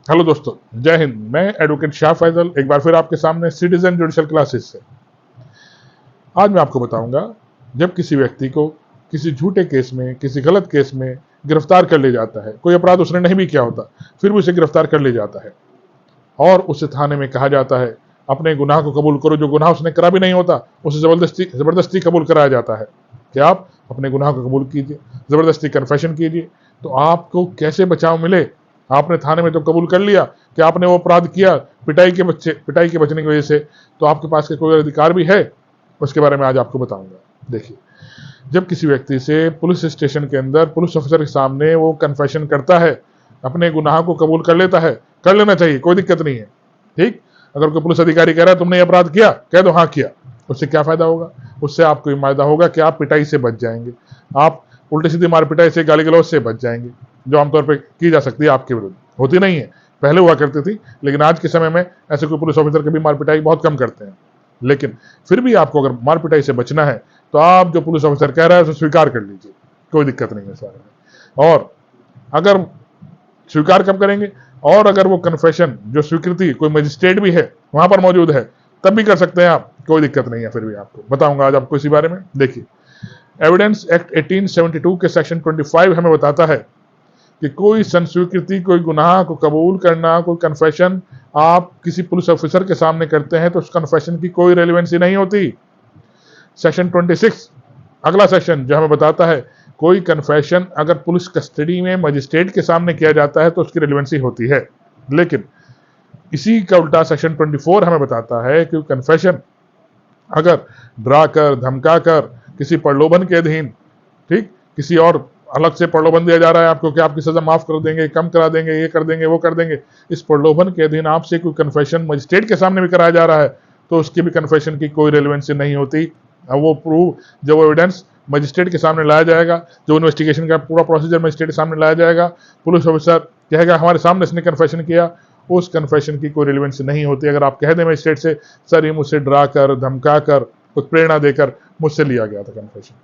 Hello दोस्तों, जय हिंद। मैं एडवोकेट शाह फैजल एक बार फिर आपके सामने सिटीजन जुडिशल क्लासेस से। आज मैं आपको बताऊंगा, जब किसी व्यक्ति को किसी झूठे केस में, किसी गलत केस में गिरफ्तार कर लिया जाता है, कोई अपराध उसने नहीं भी किया होता, फिर भी उसे गिरफ्तार कर लिया जाता है और उसे थाने में कहा जाता है अपने गुनाह को कबूल करो। जो गुनाह उसने करा भी नहीं होता उसे जबरदस्ती कबूल कराया जाता है कि आप अपने गुनाह को कबूल कीजिए, जबरदस्ती कन्फेशन कीजिए। तो आपको कैसे बचाव मिले? आपने थाने में तो कबूल कर लिया कि आपने वो अपराध किया, पिटाई के बचने की वजह से, तो आपके पास के कोई अधिकार भी है? उसके बारे में आज आपको बताऊंगा। देखिए, जब किसी व्यक्ति से पुलिस स्टेशन के अंदर पुलिस ऑफिसर के सामने वो कन्फेशन करता है, अपने गुनाह को कबूल कर लेता है, कर लेना चाहिए, कोई दिक्कत नहीं है। ठीक, अगर कोई पुलिस अधिकारी कह रहा है तुमने ये अपराध किया, कह दो हाँ किया। उससे क्या फायदा होगा? उससे आपको ये फायदा होगा कि आप पिटाई से बच जाएंगे, आप उल्टी सीधी मार पिटाई से, गाली गलौज से बच जाएंगे, जो आमतौर पर की जा सकती है आपके विरुद्ध। होती नहीं है, पहले हुआ करती थी, लेकिन आज के समय में ऐसे कोई पुलिस ऑफिसर कभी मार पिटाई बहुत कम करते हैं। लेकिन फिर भी आपको अगर मार पिटाई से बचना है तो आप जो पुलिस ऑफिसर कह रहा है उसे स्वीकार कर लीजिए, कोई दिक्कत नहीं है इस बारे में। और अगर स्वीकार कब करेंगे? और अगर वो कन्फेशन, जो स्वीकृति कोई मजिस्ट्रेट भी है वहां पर मौजूद है, तब भी कर सकते हैं आप, कोई दिक्कत नहीं है। फिर भी आपको बताऊंगा आज आपको इसी बारे में। देखिए, एविडेंस एक्ट 1872 के सेक्शन 25 हमें बताता है कि कोई संस्वीकृति, कोई गुनाह को कबूल करना, कोई कन्फेशन आप किसी पुलिस ऑफिसर के सामने करते हैं तो उस कन्फेशन की कोई रेलिवेंसी नहीं होती। सेक्शन 26 अगला सेक्शन जो हमें बताता है, कोई कन्फेशन अगर पुलिस कस्टडी में मजिस्ट्रेट के सामने किया जाता है तो उसकी रेलिवेंसी होती है। लेकिन इसी का उल्टा सेक्शन 24 हमें बताता है कि कन्फेशन अगर डराकर, धमकाकर, किसी प्रलोभन के अधीन, ठीक, किसी और अलग से प्रलोभन दिया जा रहा है आपको कि आपकी सजा माफ कर देंगे, कम करा देंगे, ये कर देंगे, वो कर देंगे, इस प्रलोभन के अधीन आपसे कोई कन्फेशन मजिस्ट्रेट के सामने भी कराया जा रहा है तो उसकी भी कन्फेशन की कोई रेलिवेंसी नहीं होती। अब वो प्रूव, जब वो एविडेंस मजिस्ट्रेट के सामने लाया जाएगा, जो इन्वेस्टिगेशन का पूरा प्रोसीजर मजिस्ट्रेट के सामने लाया जाएगा, पुलिस ऑफिसर कहेगा हमारे सामने इसने कन्फेशन किया, उस कन्फेशन की कोई रिलेवेंसी नहीं होती। अगर आप कह दें मजिस्ट्रेट से सर ये मुझसे डरा कर, धमका कर, कुछ प्रेरणा देकर मुझसे लिया गया था कन्फेशन।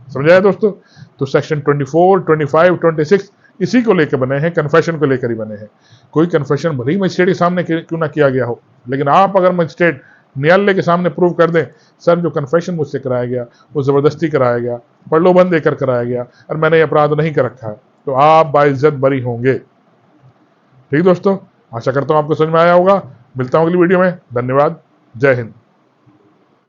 समझाया दोस्तों? तो सेक्शन 24, 25, 26 इसी को लेकर बने हैं, कन्फेशन को लेकर ही बने हैं। कोई कन्फेशन भले ही मजिस्ट्रेट के सामने क्यों ना किया गया हो, लेकिन आप अगर मजिस्ट्रेट न्यायालय के सामने प्रूव कर दें सर जो कन्फेशन मुझसे कराया गया वो जबरदस्ती कराया गया, प्रलोभन देकर कराया गया और मैंने ये अपराध नहीं कर रखा है, तो आप बाइज्जत बरी होंगे। ठीक दोस्तों, आशा करता हूं आपको समझ में आया होगा। मिलता हूं अगली वीडियो में। धन्यवाद। जय हिंद।